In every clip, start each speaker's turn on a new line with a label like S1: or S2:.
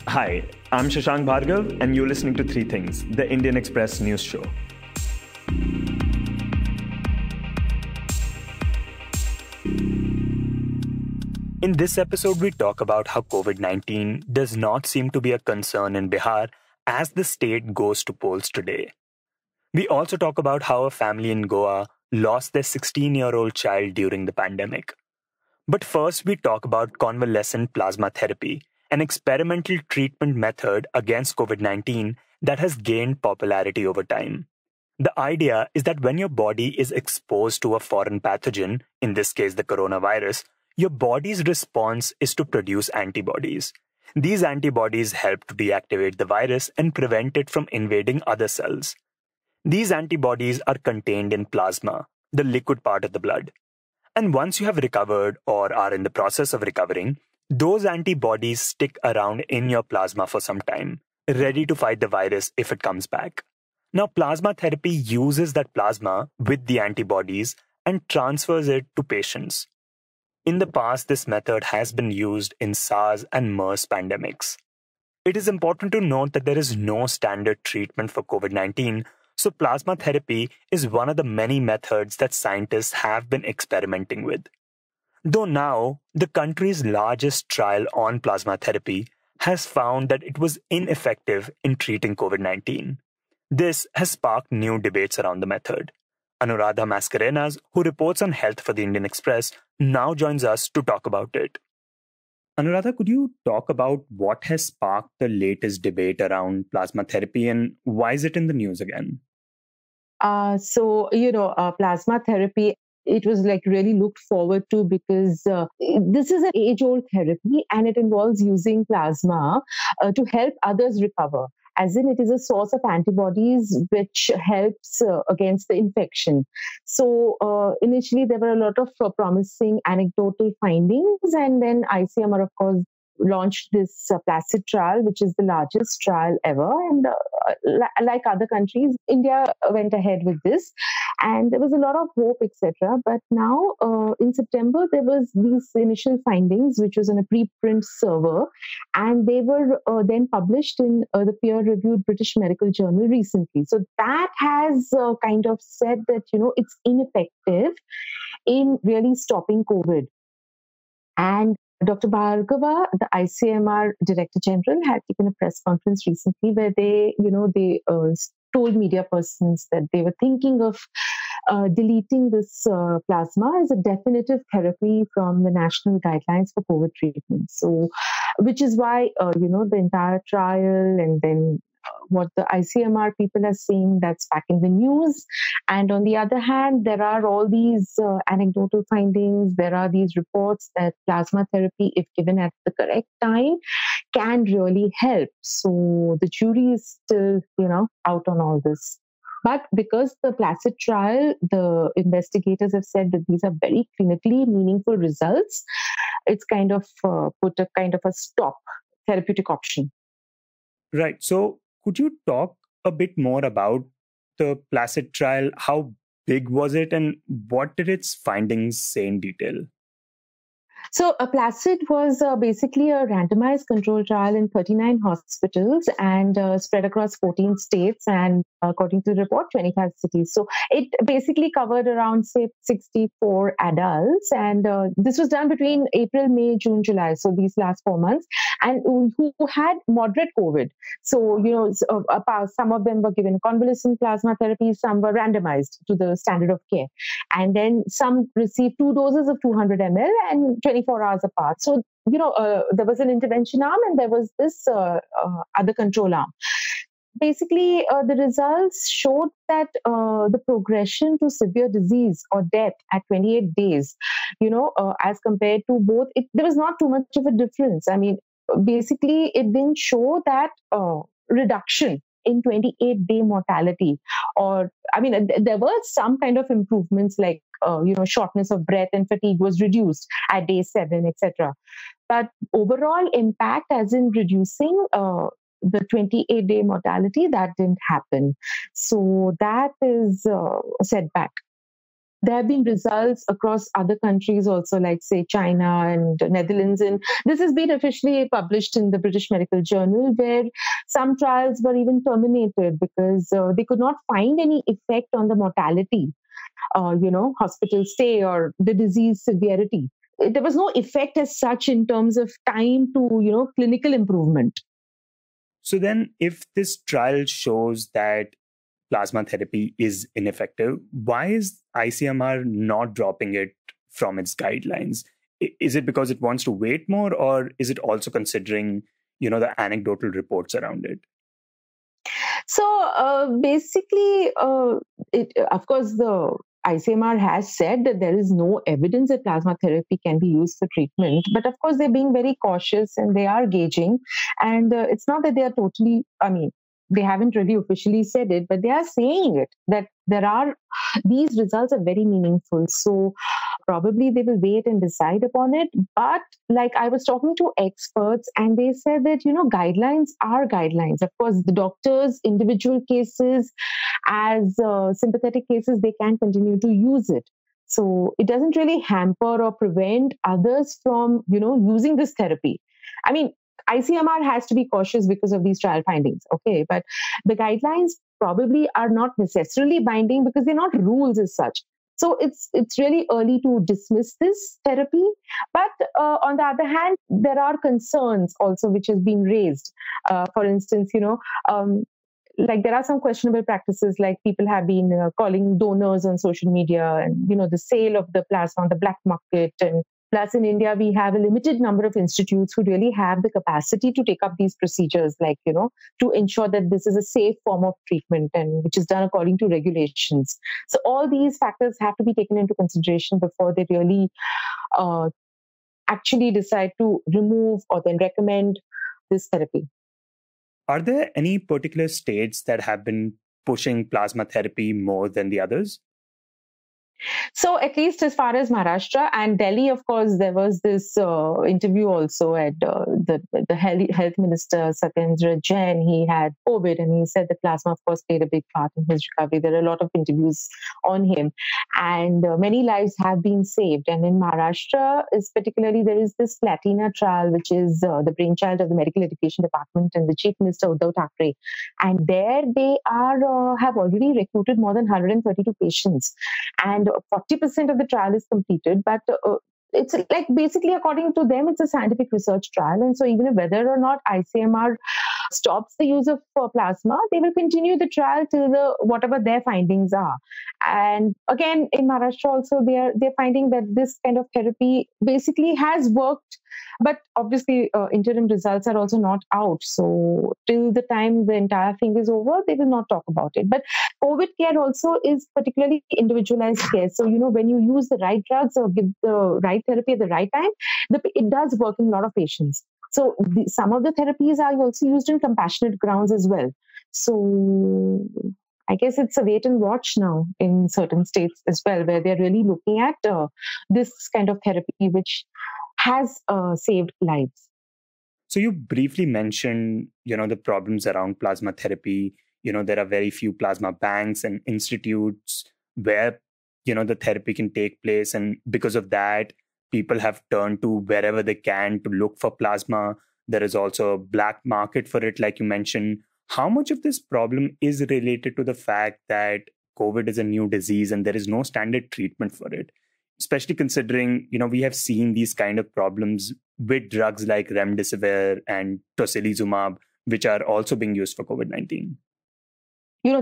S1: Hi, I'm Shashank Bhargav, and you're listening to Three Things, the Indian Express news show. In this episode, we talk about how COVID-19 does not seem to be a concern in Bihar as the state goes to polls today. We also talk about how a family in Goa lost their 16-year-old child during the pandemic. But first, we talk about convalescent plasma therapy, an experimental treatment method against COVID-19 that has gained popularity over time. The idea is that when your body is exposed to a foreign pathogen, in this case the coronavirus, your body's response is to produce antibodies. These antibodies help to deactivate the virus and prevent it from invading other cells. These antibodies are contained in plasma, the liquid part of the blood. And once you have recovered or are in the process of recovering, those antibodies stick around in your plasma for some time, ready to fight the virus if it comes back. Now, plasma therapy uses that plasma with the antibodies and transfers it to patients. In the past, this method has been used in SARS and MERS pandemics. It is important to note that there is no standard treatment for COVID-19, so plasma therapy is one of the many methods that scientists have been experimenting with. Though now, the country's largest trial on plasma therapy has found that it was ineffective in treating COVID-19. This has sparked new debates around the method. Anuradha Mascarenhas, who reports on health for the Indian Express, now joins us to talk about it. Anuradha, could you talk about what has sparked the latest debate around plasma therapy and why is it in the news again?
S2: Plasma therapy, it was really looked forward to because this is an age-old therapy and it involves using plasma to help others recover. As in, it is a source of antibodies which helps against the infection. So initially, there were a lot of promising anecdotal findings, and then ICMR, of course, launched this Placid trial, which is the largest trial ever. And like other countries, India went ahead with this. And there was a lot of hope, etc. But now, in September, there was these initial findings, which was on a preprint server. And they were then published in the peer-reviewed British Medical Journal recently. So that has kind of said that, it's ineffective in really stopping COVID. And Dr. Bhargava, the ICMR Director General, had taken a press conference recently where they told media persons that they were thinking of deleting this plasma as a definitive therapy from the national guidelines for COVID treatment. So, which is why, the entire trial and then what the ICMR people are saying, that's back in the news. And on the other hand, there are all these anecdotal findings. There are these reports that plasma therapy, if given at the correct time, can really help. So the jury is still, out on all this. But because the Placid trial, the investigators have said that these are very clinically meaningful results, it's kind of put a kind of a stop therapeutic option.
S1: Right. So could you talk a bit more about the Placid trial? How big was it and what did its findings say in detail?
S2: So Placid was basically a randomized control trial in 39 hospitals and spread across 14 states and, according to the report, 25 cities. So it basically covered around, say, 64 adults. And this was done between April, May, June, July. So these last 4 months. And who had moderate COVID. So, some of them were given convalescent plasma therapy, some were randomized to the standard of care. And then some received 2 doses of 200 ml and 24 hours apart. So, there was an intervention arm and there was this other control arm. Basically, the results showed that the progression to severe disease or death at 28 days, as compared to both, there was not too much of a difference. I mean, basically, it didn't show that reduction in 28-day mortality. Or, there were some kind of improvements like, shortness of breath and fatigue was reduced at day 7, etc. But overall impact, as in reducing the 28-day mortality, that didn't happen. So that is a setback. There have been results across other countries also, like, say, China and Netherlands. And this has been officially published in the British Medical Journal, where some trials were even terminated because they could not find any effect on the mortality, hospital stay or the disease severity. There was no effect as such in terms of time to, clinical improvement.
S1: So then, if this trial shows that plasma therapy is ineffective, why is ICMR not dropping it from its guidelines? Is it because it wants to wait more, or is it also considering, the anecdotal reports around it?
S2: So basically, of course, the ICMR has said that there is no evidence that plasma therapy can be used for treatment. But of course, they're being very cautious and they are gauging. And it's not that they are totally, they haven't really officially said it, but they are saying it, that these results are very meaningful. So probably they will wait and decide upon it. But like, I was talking to experts and they said that, guidelines are guidelines. Of course, the doctors, individual cases, as sympathetic cases, they can continue to use it. So it doesn't really hamper or prevent others from, using this therapy. I mean, ICMR has to be cautious because of these trial findings. Okay. But the guidelines probably are not necessarily binding because they're not rules as such. So it's really early to dismiss this therapy. But on the other hand, there are concerns also which has been raised. For instance, like there are some questionable practices, like people have been calling donors on social media, and the sale of the plasma on the black market. And plus, in India, we have a limited number of institutes who really have the capacity to take up these procedures, like, to ensure that this is a safe form of treatment and which is done according to regulations. So all these factors have to be taken into consideration before they really actually decide to remove or then recommend this therapy.
S1: Are there any particular states that have been pushing plasma therapy more than the others?
S2: So at least as far as Maharashtra and Delhi, of course, there was this interview also at the health minister, Satyendra Jain. He had COVID and he said that plasma, of course, played a big part in his recovery. There are a lot of interviews on him, and many lives have been saved. And in Maharashtra, particularly, there is this Platina trial, which is the brainchild of the Medical Education Department and the Chief Minister Uddhav Thackeray. And there they have already recruited more than 132 patients. And 40% of the trial is completed, but it's like basically according to them, it's a scientific research trial. And so even whether or not ICMR stops the use of plasma, they will continue the trial till whatever their findings are. And again, in Maharashtra also, they're finding that this kind of therapy basically has worked, but obviously interim results are also not out. So till the time the entire thing is over, they will not talk about it. But COVID care also is particularly individualized care. So, when you use the right drugs or give the right therapy at the right time, it does work in a lot of patients. So some of the therapies are also used in compassionate grounds as well. So I guess it's a wait and watch now in certain states as well, where they're really looking at this kind of therapy, which has saved lives.
S1: So you briefly mentioned, the problems around plasma therapy. There are very few plasma banks and institutes where, the therapy can take place. And because of that, people have turned to wherever they can to look for plasma. There is also a black market for it, like you mentioned. How much of this problem is related to the fact that COVID is a new disease and there is no standard treatment for it? Especially considering, we have seen these kind of problems with drugs like remdesivir and tocilizumab, which are also being used for COVID-19.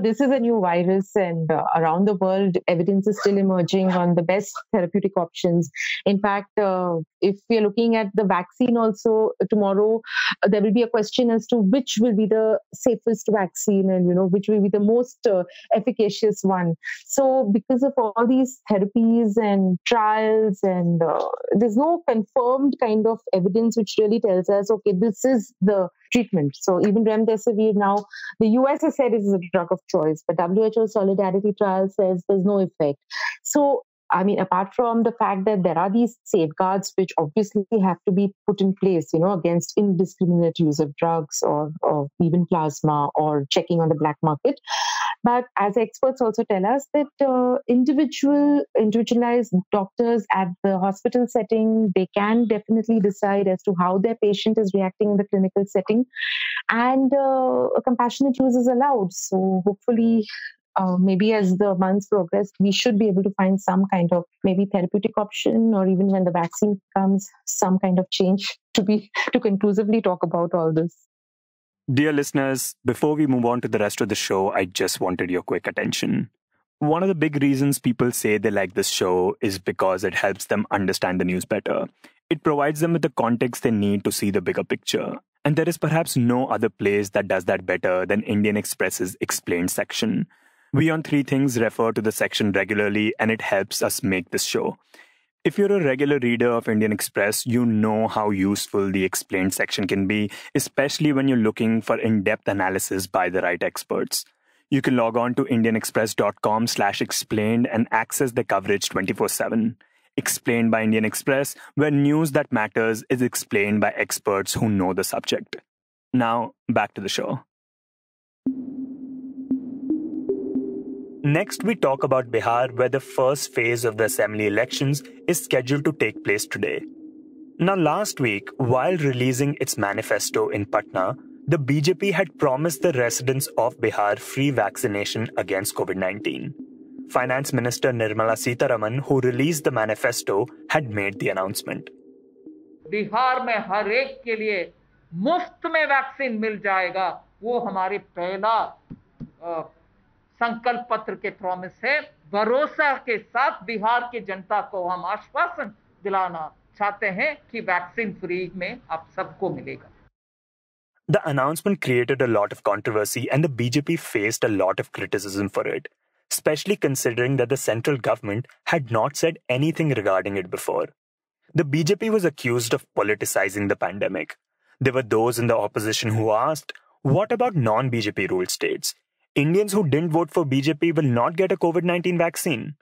S2: This is a new virus, and around the world, evidence is still emerging on the best therapeutic options. In fact, if we are looking at the vaccine also, tomorrow, there will be a question as to which will be the safest vaccine and, which will be the most efficacious one. So because of all these therapies and trials, and there's no confirmed kind of evidence which really tells us, okay, this is the treatment. So even remdesivir now, the US has said it is a drug of choice, but WHO Solidarity trial says there's no effect. So, apart from the fact that there are these safeguards which obviously have to be put in place, against indiscriminate use of drugs or even plasma or checking on the black market, But as experts also tell us that individualized doctors at the hospital setting, they can definitely decide as to how their patient is reacting in the clinical setting, and a compassionate use is allowed. So hopefully, maybe as the months progress, we should be able to find some kind of maybe therapeutic option, or even when the vaccine comes, some kind of change to conclusively talk about all this.
S1: Dear listeners, before we move on to the rest of the show, I just wanted your quick attention. One of the big reasons people say they like this show is because it helps them understand the news better. It provides them with the context they need to see the bigger picture. And there is perhaps no other place that does that better than Indian Express's Explained section. We on Three Things refer to the section regularly, and it helps us make this show. If you're a regular reader of Indian Express, you know how useful the Explained section can be, especially when you're looking for in-depth analysis by the right experts. You can log on to indianexpress.com/explained and access the coverage 24/7. Explained by Indian Express, where news that matters is explained by experts who know the subject. Now, back to the show. Next, we talk about Bihar, where the first phase of the assembly elections is scheduled to take place today. Now, last week, while releasing its manifesto in Patna, the BJP had promised the residents of Bihar free vaccination against COVID-19. Finance Minister Nirmala Sitharaman, who released the manifesto, had made the announcement.
S3: Bihar में हर एक के लिए मुफ्त में vaccine मिल जाएगा, वो हमारी पहला संकल्प पत्र के प्रॉमिस है। भरोसा के साथ बिहार की जनता को हम आश्वासन दिलाना चाहते हैं कि वैक्सीन फ्री में आप सबको मिलेगा।
S1: The announcement created a lot of controversy, and the BJP faced a lot of criticism for it, especially considering that the central government had not said anything regarding it before. The BJP was accused of politicizing the pandemic. There were those in the opposition who asked, what about non-BJP ruled states? Indians who didn't vote for BJP will not get a COVID-19 vaccine.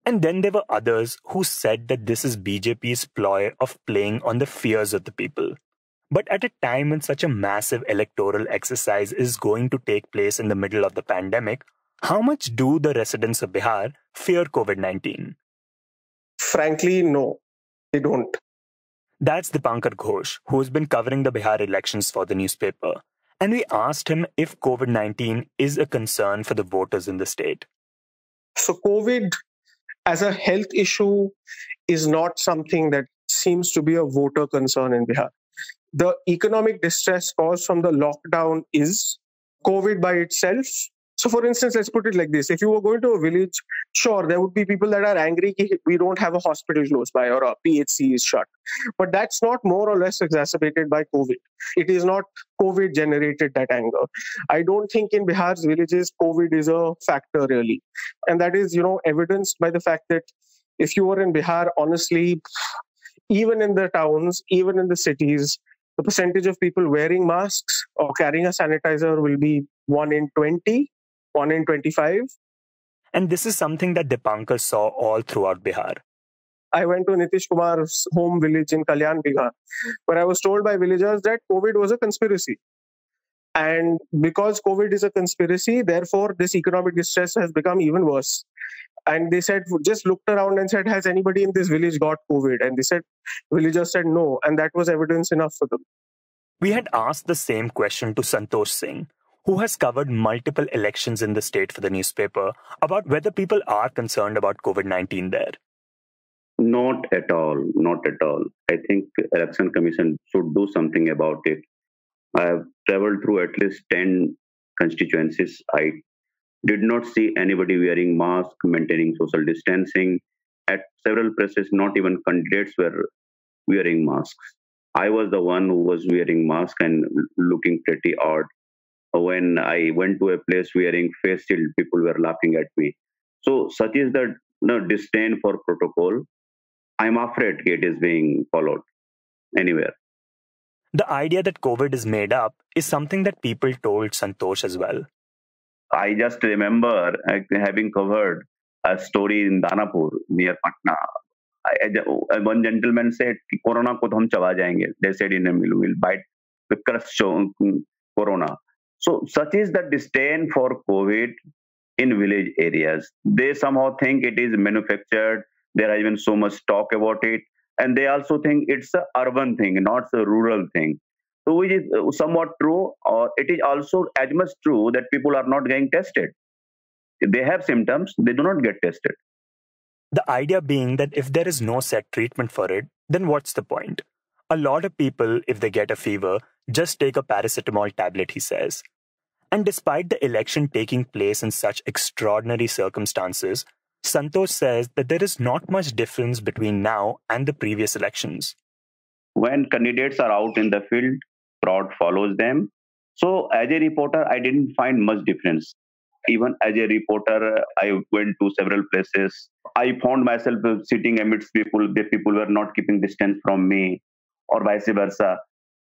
S1: And then there were others who said that this is BJP's ploy of playing on the fears of the people. But at a time when such a massive electoral exercise is going to take place in the middle of the pandemic, how much do the residents of Bihar fear COVID-19?
S4: Frankly, no, they don't.
S1: That's Dipankar Ghose, who has been covering the Bihar elections for the newspaper. And we asked him if COVID-19 is a concern for the voters in the state.
S4: So COVID as a health issue is not something that seems to be a voter concern in Bihar. The economic distress caused from the lockdown is COVID by itself. So for instance, let's put it like this. If you were going to a village, sure, there would be people that are angry that we don't have a hospital close by or a PHC is shut. But that's not more or less exacerbated by COVID. It is not COVID generated that anger. I don't think in Bihar's villages, COVID is a factor really. And that is, evidenced by the fact that if you were in Bihar, honestly, even in the towns, even in the cities, the percentage of people wearing masks or carrying a sanitizer will be 1 in 20, 1 in 25.
S1: And this is something that Dipankar saw all throughout Bihar.
S4: I went to Nitish Kumar's home village in Kalyan, Bihar, where I was told by villagers that COVID was a conspiracy. And because COVID is a conspiracy, therefore, this economic distress has become even worse. And they said, just looked around and said, has anybody in this village got COVID? And they said, villagers said no. And that was evidence enough for them.
S1: We had asked the same question to Santosh Singh, who has covered multiple elections in the state for the newspaper, about whether people are concerned about COVID-19 there.
S5: Not at all. Not at all. I think Election Commission should do something about it. I have traveled through at least 10 constituencies. I did not see anybody wearing masks, maintaining social distancing. At several places, not even candidates were wearing masks. I was the one who was wearing mask and looking pretty odd. When I went to a place wearing face shield, people were laughing at me. So such is the disdain for protocol. I'm afraid it is being followed anywhere.
S1: The idea that COVID is made up is something that people told Santosh as well.
S5: I just remember having covered a story in Danapur near Patna. One gentleman said, Corona ko hum chaba jayenge. They said in a mill, we'll bite the crush Corona. So such is the disdain for COVID in village areas. They somehow think it is manufactured. There are even so much talk about it. And they also think it's a urban thing, not a rural thing. So which is somewhat true, or it is also as much true that people are not getting tested. If they have symptoms, they do not get tested.
S1: The idea being that if there is no set treatment for it, then what's the point? A lot of people, if they get a fever, just take a paracetamol tablet, he says. And despite the election taking place in such extraordinary circumstances, Santosh says that there is not much difference between now and the previous elections.
S5: When candidates are out in the field, crowd follows them. So as a reporter, I didn't find much difference. Even as a reporter, I went to several places. I found myself sitting amidst people. The people were not keeping distance from me, or vice versa.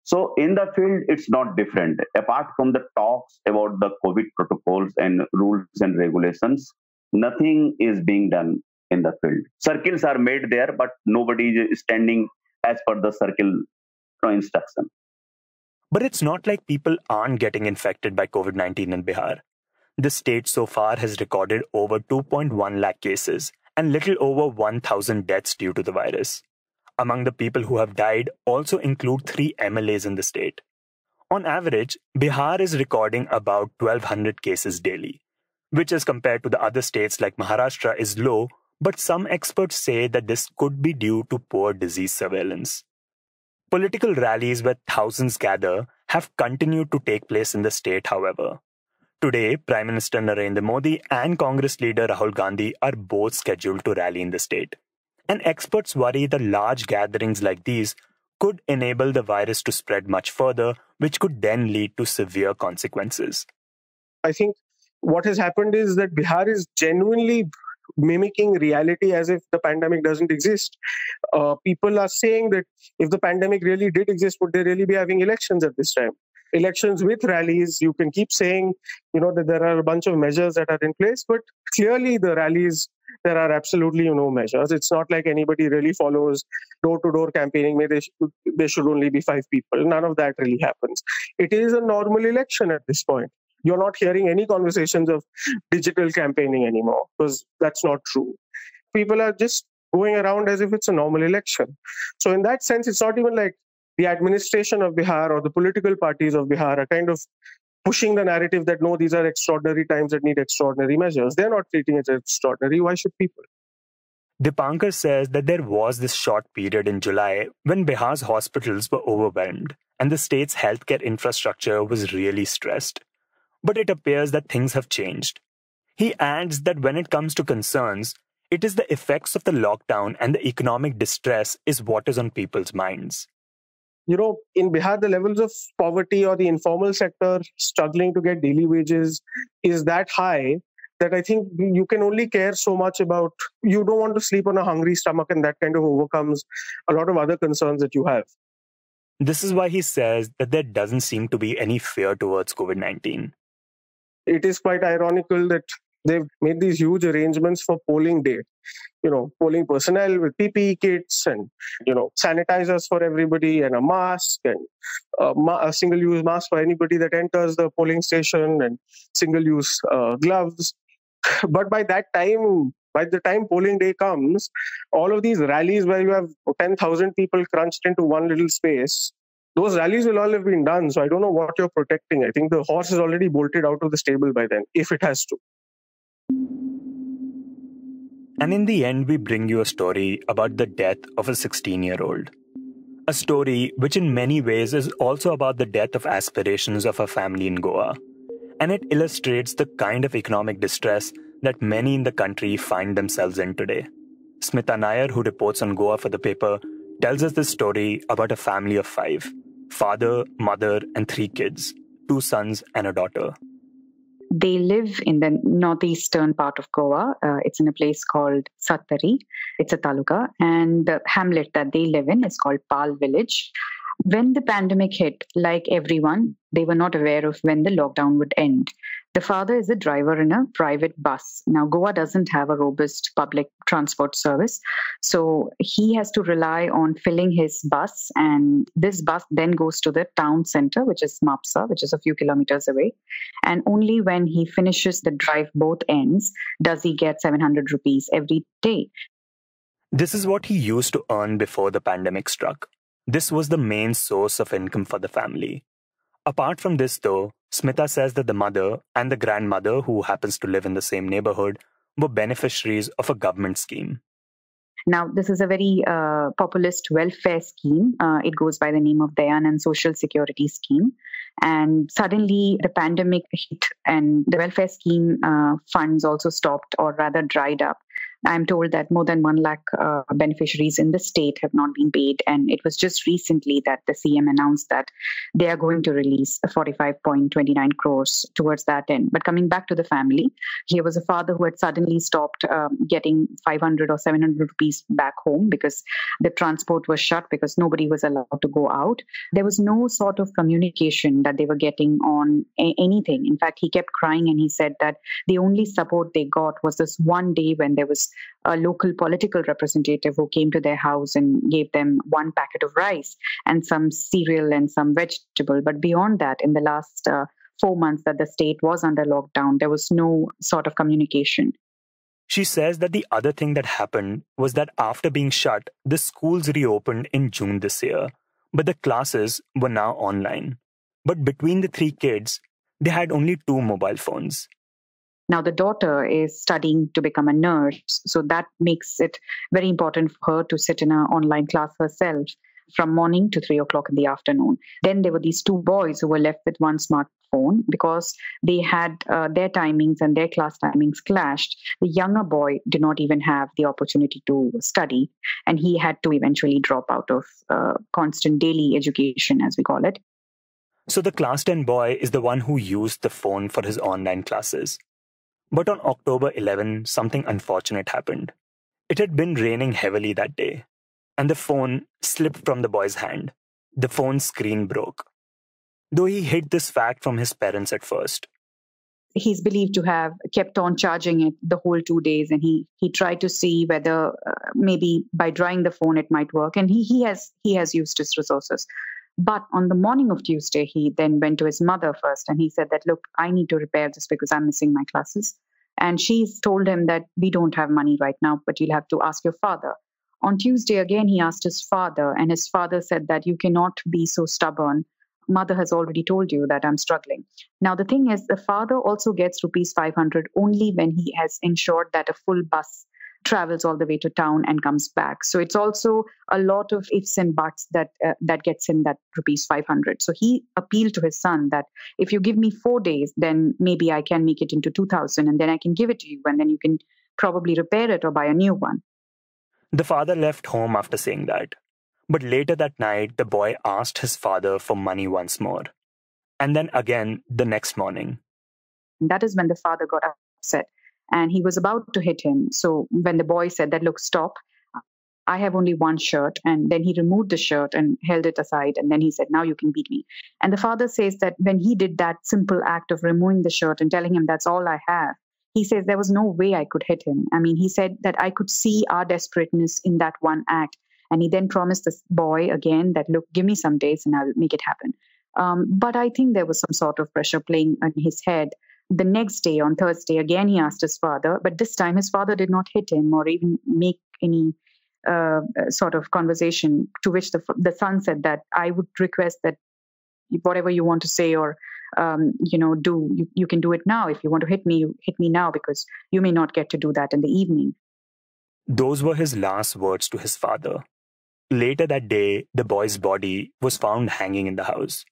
S5: So in the field, it's not different. Apart from the talks about the COVID protocols and rules and regulations, nothing is being done in the field. Circles are made there, but nobody is standing as per the circle instruction.
S1: But it's not like people aren't getting infected by COVID-19 in Bihar. The state so far has recorded over 2.1 lakh cases and little over 1,000 deaths due to the virus. Among the people who have died also include 3 MLAs in the state. On average, Bihar is recording about 1,200 cases daily, which as compared to the other states like Maharashtra is low, but some experts say that this could be due to poor disease surveillance. Political rallies where thousands gather have continued to take place in the state, however. Today, Prime Minister Narendra Modi and Congress leader Rahul Gandhi are both scheduled to rally in the state. And experts worry that large gatherings like these could enable the virus to spread much further, which could then lead to severe consequences.
S4: I think what has happened is that Bihar is genuinely mimicking reality as if the pandemic doesn't exist. People are saying that if the pandemic really did exist, would they really be having elections at this time? Elections with rallies, you can keep saying, that there are a bunch of measures that are in place, but clearly the rallies, there are absolutely no measures. It's not like anybody really follows door-to-door campaigning where there should only be 5 people. None of that really happens. It is a normal election at this point. You're not hearing any conversations of digital campaigning anymore, because that's not true. People are just going around as if it's a normal election. So in that sense, it's not even like the administration of Bihar or the political parties of Bihar are kind of pushing the narrative that, no, these are extraordinary times that need extraordinary measures. They're not treating it as extraordinary. Why should people?
S1: Dipankar says that there was this short period in July when Bihar's hospitals were overwhelmed and the state's healthcare infrastructure was really stressed. But it appears that things have changed. He adds that when it comes to concerns, it is the effects of the lockdown and the economic distress is what is on people's minds.
S4: In Bihar, the levels of poverty or the informal sector struggling to get daily wages is that high that I think you can only care so much about. You don't want to sleep on a hungry stomach, and that kind of overcomes a lot of other concerns that you have.
S1: This is why he says that there doesn't seem to be any fear towards COVID-19.
S4: It is quite ironical that they've made these huge arrangements for polling day. Polling personnel with PPE kits and, sanitizers for everybody and a mask and a single-use mask for anybody that enters the polling station and single-use gloves. But by the time polling day comes, all of these rallies where you have 10,000 people crunched into one little space, those rallies will all have been done. So I don't know what you're protecting. I think the horse is already bolted out of the stable by then, if it has to.
S1: And in the end, we bring you a story about the death of a 16-year-old. A story which in many ways is also about the death of aspirations of a family in Goa. And it illustrates the kind of economic distress that many in the country find themselves in today. Smita Nair, who reports on Goa for the paper, tells us this story about a family of 5. Father, mother, and 3 kids, 2 sons and a daughter.
S6: They live in the northeastern part of Goa. It's in a place called Sattari. It's a taluka. And the hamlet that they live in is called Pal Village. When the pandemic hit, like everyone, they were not aware of when the lockdown would end. The father is a driver in a private bus. Now, Goa doesn't have a robust public transport service, so he has to rely on filling his bus, and this bus then goes to the town center, which is Mapsa, which is a few kilometers away. And only when he finishes the drive both ends does he get 700 rupees every day.
S1: This is what he used to earn before the pandemic struck. This was the main source of income for the family. Apart from this, though, Smita says that the mother and the grandmother, who happens to live in the same neighborhood, were beneficiaries of a government scheme.
S6: Now, this is a very populist welfare scheme. It goes by the name of Dayanand Social Security Scheme. And suddenly the pandemic hit and the welfare scheme funds also stopped, or rather dried up. I'm told that more than 1 lakh beneficiaries in the state have not been paid. And it was just recently that the CM announced that they are going to release 45.29 crores towards that end. But coming back to the family, here was a father who had suddenly stopped getting 500 or 700 rupees back home because the transport was shut, because nobody was allowed to go out. There was no sort of communication that they were getting on anything. In fact, he kept crying and he said that the only support they got was this one day when there was a local political representative who came to their house and gave them 1 packet of rice and some cereal and some vegetable. But beyond that, in the last 4 months that the state was under lockdown, there was no sort of communication.
S1: She says that the other thing that happened was that after being shut, the schools reopened in June this year, but the classes were now online. But between the 3 kids, they had only 2 mobile phones.
S6: Now, the daughter is studying to become a nurse, so that makes it very important for her to sit in an online class herself from morning to 3 o'clock in the afternoon. Then there were these 2 boys who were left with 1 smartphone because they had their timings and their class timings clashed. The younger boy did not even have the opportunity to study, and he had to eventually drop out of constant daily education, as we call it.
S1: So the class 10 boy is the one who used the phone for his online classes. But on October 11, something unfortunate happened. It had been raining heavily that day, and the phone slipped from the boy's hand. The phone's screen broke. Though he hid this fact from his parents at first.
S6: He's believed to have kept on charging it the whole 2 days, and he tried to see whether maybe by drying the phone it might work, and he has used his resources. But on the morning of Tuesday, he then went to his mother first and he said that, look, I need to repair this because I'm missing my classes. And she's told him that we don't have money right now, but you'll have to ask your father. On Tuesday, again, he asked his father, and his father said that you cannot be so stubborn. Mother has already told you that I'm struggling. Now, the thing is, the father also gets rupees 500 only when he has ensured that a full bus travels all the way to town and comes back. So it's also a lot of ifs and buts that gets him that rupees 500. So he appealed to his son that if you give me 4 days, then maybe I can make it into 2,000 and then I can give it to you and then you can probably repair it or buy a new one.
S1: The father left home after saying that. But later that night, the boy asked his father for money once more. And then again the next morning.
S6: And that is when the father got upset. And he was about to hit him. So when the boy said that, look, stop, I have only one shirt. And then he removed the shirt and held it aside. And then he said, now you can beat me. And the father says that when he did that simple act of removing the shirt and telling him that's all I have, he says there was no way I could hit him. I mean, he said that I could see our desperateness in that one act. And he then promised this boy again that, look, give me some days and I'll make it happen. But I think there was some sort of pressure playing in his head. The next day, on Thursday, again, he asked his father, but this time his father did not hit him or even make any sort of conversation, to which the son said that I would request that whatever you want to say or, do, you can do it now. If you want to hit me, you hit me now because you may not get to do that in the evening.
S1: Those were his last words to his father. Later that day, the boy's body was found hanging in the house.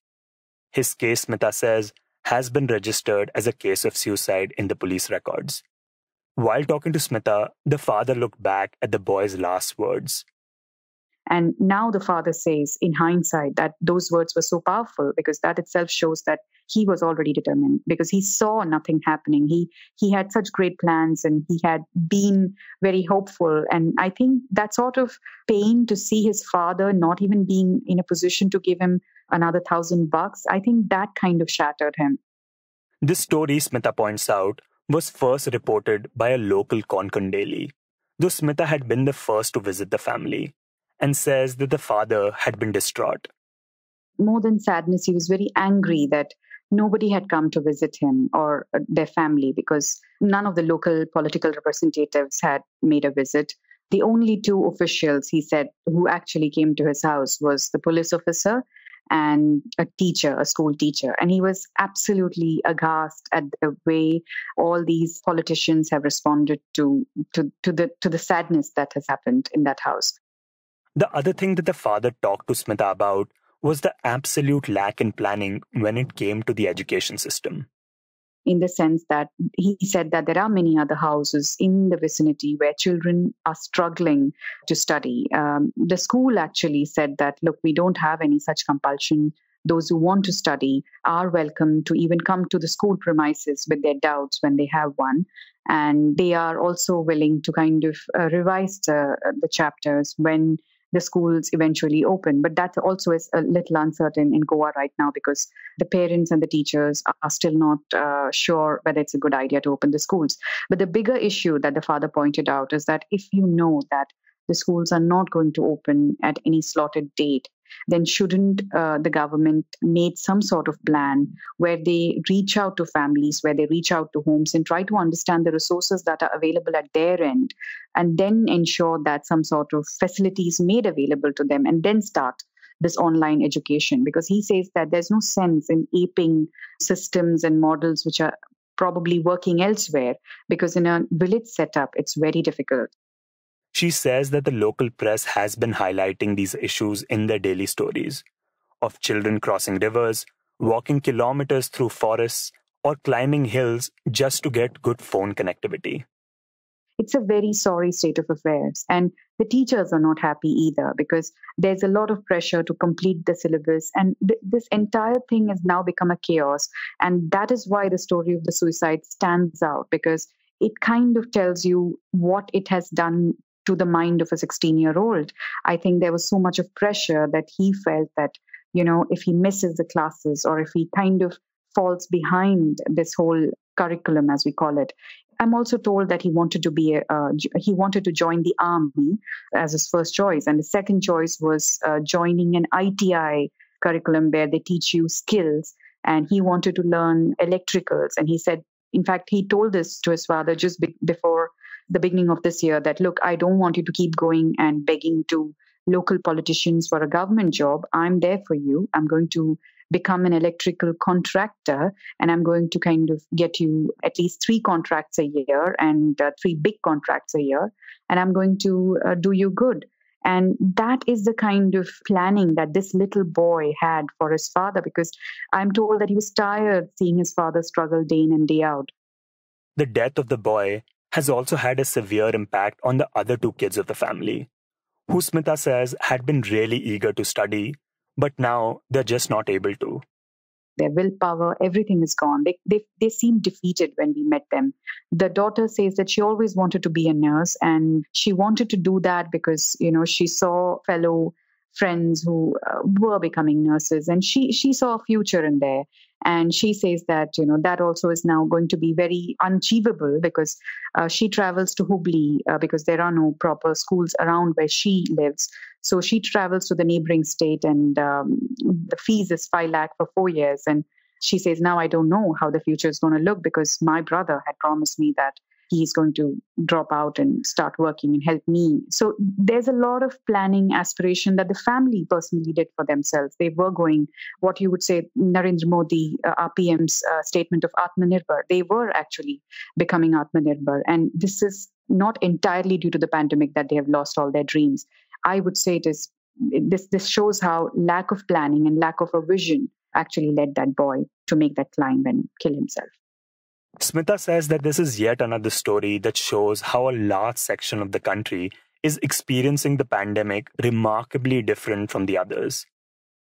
S1: His case, Smita says, has been registered as a case of suicide in the police records. While talking to Smita, the father looked back at the boy's last words.
S6: And now the father says, in hindsight, that those words were so powerful because that itself shows that he was already determined because he saw nothing happening. He had such great plans and he had been very hopeful. And I think that sort of pain to see his father not even being in a position to give him another $1,000, I think that kind of shattered him.
S1: This story, Smita points out, was first reported by a local Konkan daily, though Smita had been the first to visit the family, and says that the father had been distraught.
S6: More than sadness, he was very angry that nobody had come to visit him or their family because none of the local political representatives had made a visit. The only two officials, he said, who actually came to his house was the police officer and a teacher, a school teacher. And he was absolutely aghast at the way all these politicians have responded to the sadness that has happened in that house.
S1: The other thing that the father talked to Smita about was the absolute lack in planning when it came to the education system.
S6: In the sense that he said that there are many other houses in the vicinity where children are struggling to study. The school actually said that, look, we don't have any such compulsion. Those who want to study are welcome to even come to the school premises with their doubts when they have one. And they are also willing to kind of revise the chapters when the schools eventually open. But that also is a little uncertain in Goa right now because the parents and the teachers are still not sure whether it's a good idea to open the schools. But the bigger issue that the father pointed out is that if you know that the schools are not going to open at any slotted date, then shouldn't the government make some sort of plan where they reach out to families, where they reach out to homes and try to understand the resources that are available at their end, and then ensure that some sort of facility is made available to them, and then start this online education? Because he says that there's no sense in aping systems and models which are probably working elsewhere, because in a village setup, it's very difficult.
S1: She says that the local press has been highlighting these issues in their daily stories of children crossing rivers, walking kilometers through forests, or climbing hills just to get good phone connectivity.
S6: It's a very sorry state of affairs. And the teachers are not happy either because there's a lot of pressure to complete the syllabus. And this entire thing has now become a chaos. And that is why the story of the suicide stands out, because it kind of tells you what it has done to the mind of a 16-year-old. I think there was so much of pressure that he felt that, if he misses the classes or if he kind of falls behind this whole curriculum, as we call it. I'm also told that he wanted to join the army as his first choice. And the second choice was joining an ITI curriculum where they teach you skills. And he wanted to learn electricals. And he said, in fact, he told this to his father just before the beginning of this year that, look, I don't want you to keep going and begging to local politicians for a government job. I'm there for you. I'm going to become an electrical contractor and I'm going to kind of get you at least 3 contracts a year and 3 big contracts a year. And I'm going to do you good. And that is the kind of planning that this little boy had for his father, because I'm told that he was tired seeing his father struggle day in and day out.
S1: The death of the boy has also had a severe impact on the other 2 kids of the family, who Smita says had been really eager to study, but now they're just not able to.
S6: Their willpower, everything is gone. They seem defeated when we met them. The daughter says that she always wanted to be a nurse, and she wanted to do that because, she saw fellow friends who were becoming nurses, and she saw a future in there. And she says that, that also is now going to be very unachievable because she travels to Hubli because there are no proper schools around where she lives. So she travels to the neighboring state and the fees is 5 lakh for 4 years. And she says, now I don't know how the future is going to look because my brother had promised me that he's going to drop out and start working and help me. So there's a lot of planning aspiration that the family personally did for themselves. They were going, what you would say, Narendra Modi, our PM's statement of Atmanirbhar, they were actually becoming Atmanirbhar. And this is not entirely due to the pandemic that they have lost all their dreams. I would say this shows how lack of planning and lack of a vision actually led that boy to make that climb and kill himself.
S1: Smita says that this is yet another story that shows how a large section of the country is experiencing the pandemic remarkably different from the others.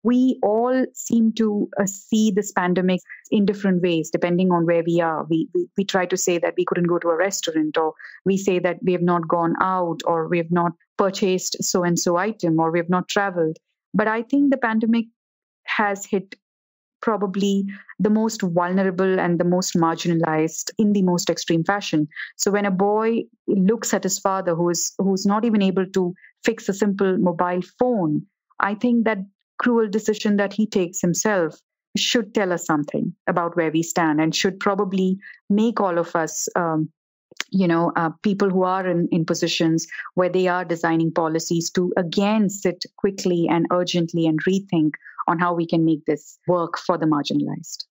S6: We all seem to see this pandemic in different ways, depending on where we are. We try to say that we couldn't go to a restaurant, or we say that we have not gone out, or we have not purchased so-and-so item, or we have not traveled. But I think the pandemic has hit probably the most vulnerable and the most marginalized in the most extreme fashion. So when a boy looks at his father who's not even able to fix a simple mobile phone, I think that cruel decision that he takes himself should tell us something about where we stand and should probably make all of us people who are in positions where they are designing policies to again sit quickly and urgently and rethink on how we can make this work for the marginalized.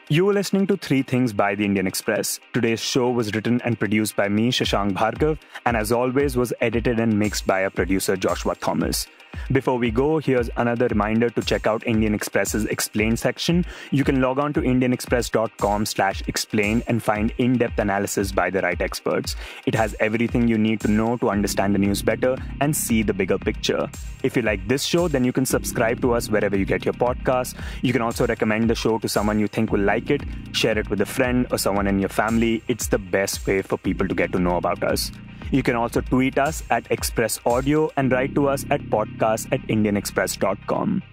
S1: You were listening to Three Things by the Indian Express. Today's show was written and produced by me, Shashank Bhargav, and as always was edited and mixed by our producer Joshua Thomas. Before we go, here's another reminder to check out Indian Express's Explain section. You can log on to indianexpress.com/explain and find in-depth analysis by the right experts. It has everything you need to know to understand the news better and see the bigger picture. If you like this show, then you can subscribe to us wherever you get your podcasts. You can also recommend the show to someone you think will like it, share it with a friend or someone in your family. It's the best way for people to get to know about us. You can also tweet us at Express Audio and write to us at podcast@indianexpress.com.